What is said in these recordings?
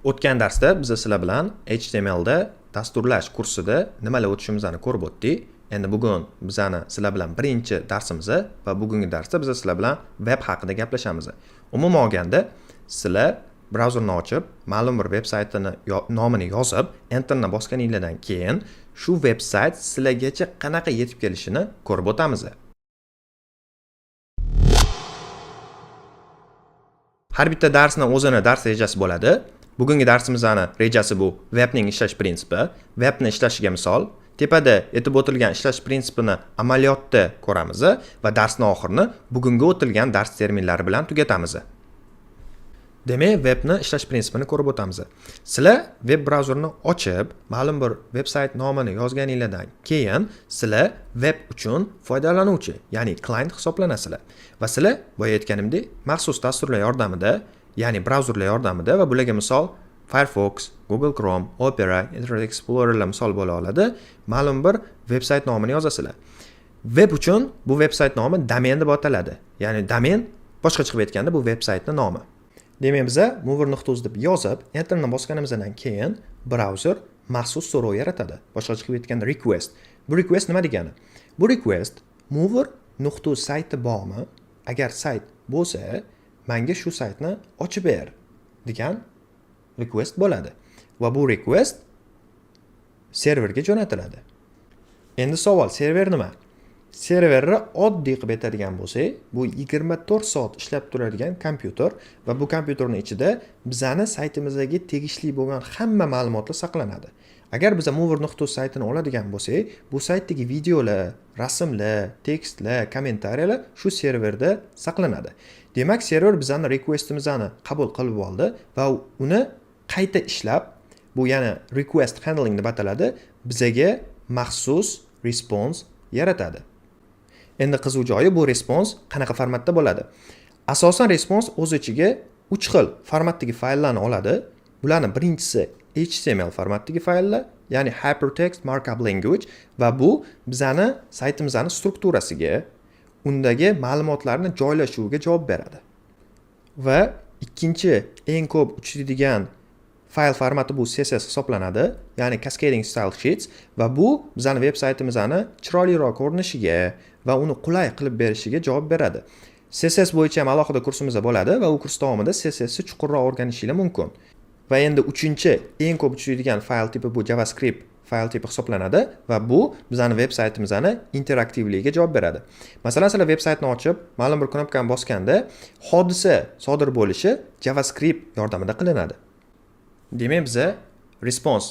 O'tgan darsda biz sizlar bilan HTML da dasturlash kursida nimalar o'tishimizni ko'rib o'tdik. Endi bugun bizani sizlar bilan birinchi darsimiz va bugungi darsda biz sizlar bilan web haqida gaplashamiz. Umuman olganda, sizlar brauzerni ochib, ma'lum bir veb saytini nomini yozib, enterni bosganingizdan keyin shu veb sayt sizlargacha qanaqa yetib kelishini ko'rib o'tamiz. Har bitta darsning o'zini dars rejasi bo'ladi. Bugungi darsimizning rejasi bu webning ishlash prinsipi. Webni ishlashiga misol, tepada aytib o'tilgan ishlash prinsipini amaliyotda ko'ramiz va darsning oxirini bugungi o'tilgan dars terminlari bilan tugatamiz. Demak, webni ishlash prinsipini ko'rib o'tamiz. Sizlar web brauzerni ochib, ma'lum bir veb sayt nomini yozganingizdan keyin sizlar web uchun foydalanuvchi, ya'ni client hisoblanasizlar. Va sizlar boya aytganimdek, maxsus dasturlar yordamida, ya'ni brauzerlar yordamida va bularga misol Firefox, Google Chrome, Opera, Internet Explorerlar misol bo'la oladi, ma'lum bir veb sayt nomini yozasizlar. Web uchun bu veb sayt nomi domen deb ataladi. Ya'ni domen boshqa chiqib aytganda bu veb saytning nomi. Demak, biz mover.uz deb yozib, enterni bosganimizdan keyin brauzer maxsus so'rov yaratadi. Boshqa chiqib aytganda request. Bu request nima degani? Bu request mover.uz sayti bormi? Agar sayt bo'lsa, menga shu saytni ochib ber degan request bo'ladi. Va bu request serverga jo'natiladi. Endi savol, server nima? Serverni oddiy qilib aytadigan bo'lsak, bu 24 soat ishlab turadigan kompyuter va bu kompyuterning ichida bizani saytimizga tegishli bo'lgan hamma ma'lumotlar saqlanadi. Agar biz mover.uz saytini oladigan bo'lsak, bu saytdagi videolar, rasmlar, tekstlar, kommentariyalar shu serverda saqlanadi. Demak, server bizani requestimizni qabul qilib oldi va uni qayta ishlab, bu ya'ni request handling deb ataladi, bizga maxsus response yaratadi. Endi qiziq joyi, bu response qanaqa formatda bo'ladi? Asosan response o'z ichiga 3 xil formatdagi fayllarni oladi. Bularning birinchisi HTML formatdagi fayllar, ya'ni Hypertext Markup Language, va bu bizani saytimizning strukturasiga, undagi ma'lumotlarni joylashuviga javob beradi. Va ikkinchi eng ko'p uchraydigan fayl formati bu CSS hisoblanadi, ya'ni Cascading Style Sheets, va bu bizani veb saytimizning chiroyliroq ko'rinishiga va uni qulay qilib berishiga javob beradi. CSS bo'yicha ham alohida kursimiz bo'ladi va u kurs davomida CSS ni chuqurroq o'rganishingiz mumkin. Va endi uchinchi eng ko'p uchraydigan fayl tipi bu JavaScript fayl tipi hisoblanadi va bu bizani veb saytimizning interaktivligiga javob beradi. Masalan, sizlar veb saytni ochib, ma'lum bir knopkani bosganda hodisa sodir bo'lishi JavaScript yordamida qilinadi. Demak, biz response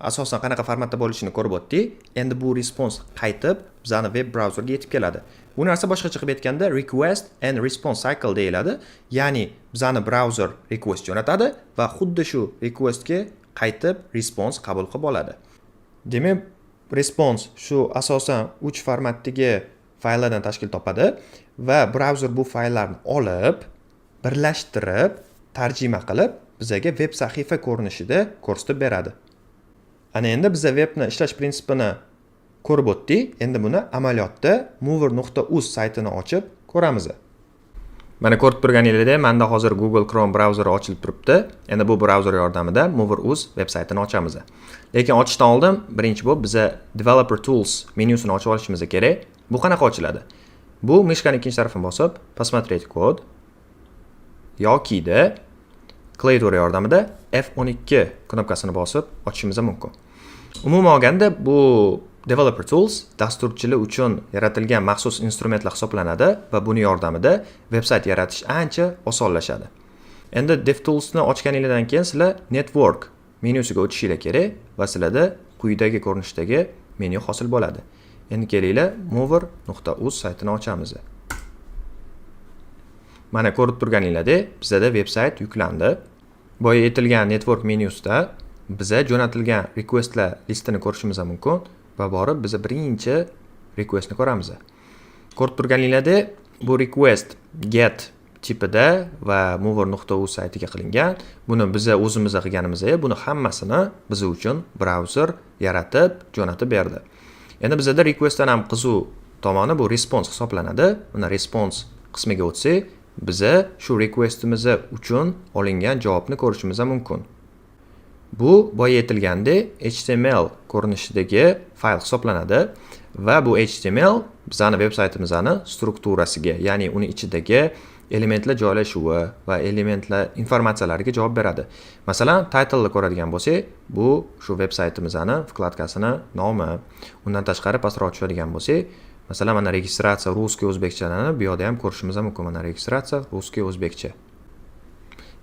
asosan qanaqa formatda bo'lishini ko'rib o'tdik. Endi bu response qaytib bizani web brauzerga yetib keladi. Bu narsa boshqa chiqib aytganda request and response cycle deyiladi. Ya'ni bizani brauzer request jo'natadi va xuddi shu requestga qaytib response qabul qilib oladi. Demak, response shu asosan 3 formatdagi fayllardan tashkil topadi va brauzer bu fayllarni olib, birlashtirib, tarjima qilib bizga web sahifa ko'rinishida ko'rsatib beradi. Ana endi biz webni ishlash prinsipini ko'rib o'tdik. Endi buni amaliyotda mover.uz saytini ochib ko'ramiz. Mana ko'rib turganingizda, menda hozir Google Chrome brauzeri ochilib turibdi. Endi bu brauzer yordamida mover.uz veb saytini ochamiz. Lekin ochishdan oldin birinchi bo'lib biz Developer Tools menyusini ochib olishimiz kerak. Bu qanaqa ochiladi? Bu mishkaning ikkinchi tarafini bosib, Посмотреть kod yoki klaviatura yordamida F12 knopkasini bosib ochishimiz mumkin. Umuman olganda bu Developer Tools dasturchilar uchun yaratilgan maxsus instrumentlar hisoblanadi va buni yordamida veb-sayt yaratish ancha osonlashadi. Endi DevToolsni ochganingizdan keyin sizlar Network menyusiga o'tishingiz kerak va sizlarda quyidagi ko'rinishdagi menyu hosil bo'ladi. Endi kelinglar mover.uz saytini ochamiz. Mana ko'rib turganingizda bizda veb-sayt yuklandi. Boya aytilgan network menyusida bizga jo'natilgan requestlar listini ko'rishimiz mumkin va borib biz birinchi requestni ko'ramiz. Ko'rib turganingizda bu request get tipida va mover.uz saytiga qilingan. Buni biz o'zimiz qilganimizda, buni hammasini biz uchun brauzer yaratib, jo'natib berdi. Endi bizda requestdan ham qiziq tomoni bu response hisoblanadi. Mana response qismiga o'tsak, biza shu requestimiz uchun olingan javobni ko'rishimiz mumkin. Bu boya aytilgandek HTML ko'rinishidagi fayl hisoblanadi va bu HTML bizani veb-saytimizni strukturasiga, ya'ni uni ichidagi elementlar joylashuvi va elementlar informatsiyalariga javob beradi. Masalan, title'ni ko'radigan bo'lsak, bu shu veb-saytimizni vkladkasini nomi. Undan tashqari pastroq tushadigan bo'lsak, masalan, mana registratsiya ruskiy o'zbekchalarini bu yerda ham ko'rishimiz mumkin. Mana registratsiya ruskiy o'zbekcha.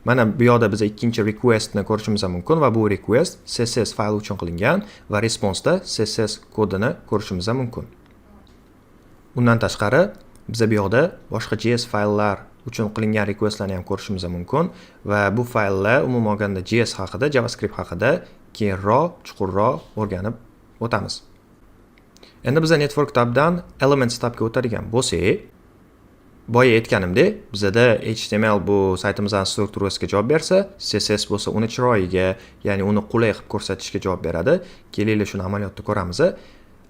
Mana bu yerda biz ikkinchi requestni ko'rishimiz mumkin va bu request CSS fayl uchun qilingan va responsda CSS kodini ko'rishimiz mumkin. Undan tashqari biz bu yerda boshqa JS fayllar uchun qilingan requestlarni ham ko'rishimiz mumkin va bu fayllar umuman olganda JS haqida, JavaScript haqida keyinroq, chuqurroq o'rganib o'tamiz. Endi biz Network tabdan Elements tabga o'tadigan bo'lsak, boya aytganimdek, bizda HTML bu saytimizning strukturasiga javob bersa, CSS bo'lsa uni chiroyiga, ya'ni uni qulay qilib ko'rsatishga javob beradi. Kelaylik shuni amaliyotda ko'ramiz.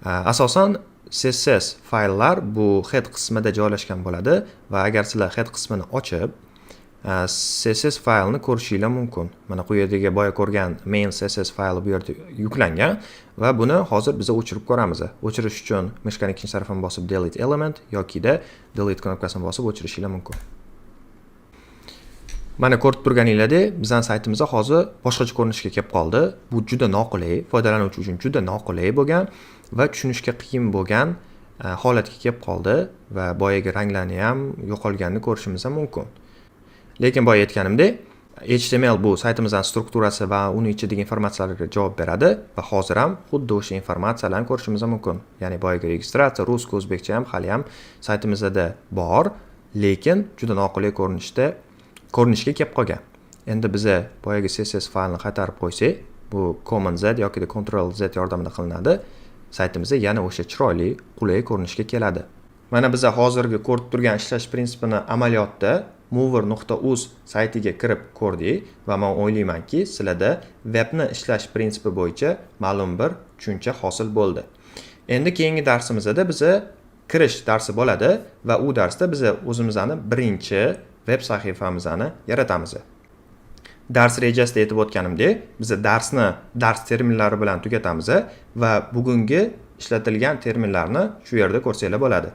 Asosan CSS fayllar bu head qismida joylashgan bo'ladi va agar sizlar head qismini ochib CSS faylni ko'rishingiz mumkin. Mana bu yerdagi boya ko'rgan main CSS fayli bu yerda yuklangan va buni hozir biz o'chirib ko'ramiz. O'chirish uchun mishkaning ikkinchi tarafini bosib delete element yokida delete knopkasini bosib o'chirishingiz mumkin. Mana ko'rib turganingizdek, bizning saytimiz hozir boshqacha ko'rinishga kelib qoldi. Bu juda noqulay, foydalanuvchi uchun juda noqulay bo'lgan va tushunishga qiyin bo'lgan holatga kelib qoldi va boyagi ranglarni ham yo'qolganini ko'rishimiz mumkin. Lekin boya aytganimdek, HTML bu saytimizning strukturasi va uni ichidagi informatsiyalarga javob beradi va hozir ham xuddi o'sha informatsiyalarni ko'rishimiz mumkin. Ya'ni boyagi registratsiya ruskiy o'zbekcha ham hali ham saytimizda bor, lekin juda noqulay ko'rinishga kelib qolgan. Endi biz boyagi CSS faylni qaytarib qo'ysak, bu Command Z yoki Ctrl Z yordamida qilinadi. Saytimiz yana o'sha chiroyli, qulay ko'rinishga keladi. Mana biz hozirgi ko'rib turgan ishlash prinsipini amaliyotda mover.uz saytiga kirib ko'rdik va men o'ylaymanki, sizlarda webni ishlash prinsipi bo'yicha ma'lum bir tushuncha hosil bo'ldi. Endi keyingi darsimizda biz kirish darsi bo'ladi va u darsda biz o'zimizning birinchi web sahifamizni yaratamiz. Dars rejasida aytib o'tganimdek, biz dars terminlari bilan tugatamiz va bugungi ishlatilgan terminlarni shu yerda ko'rsanglar bo'ladi.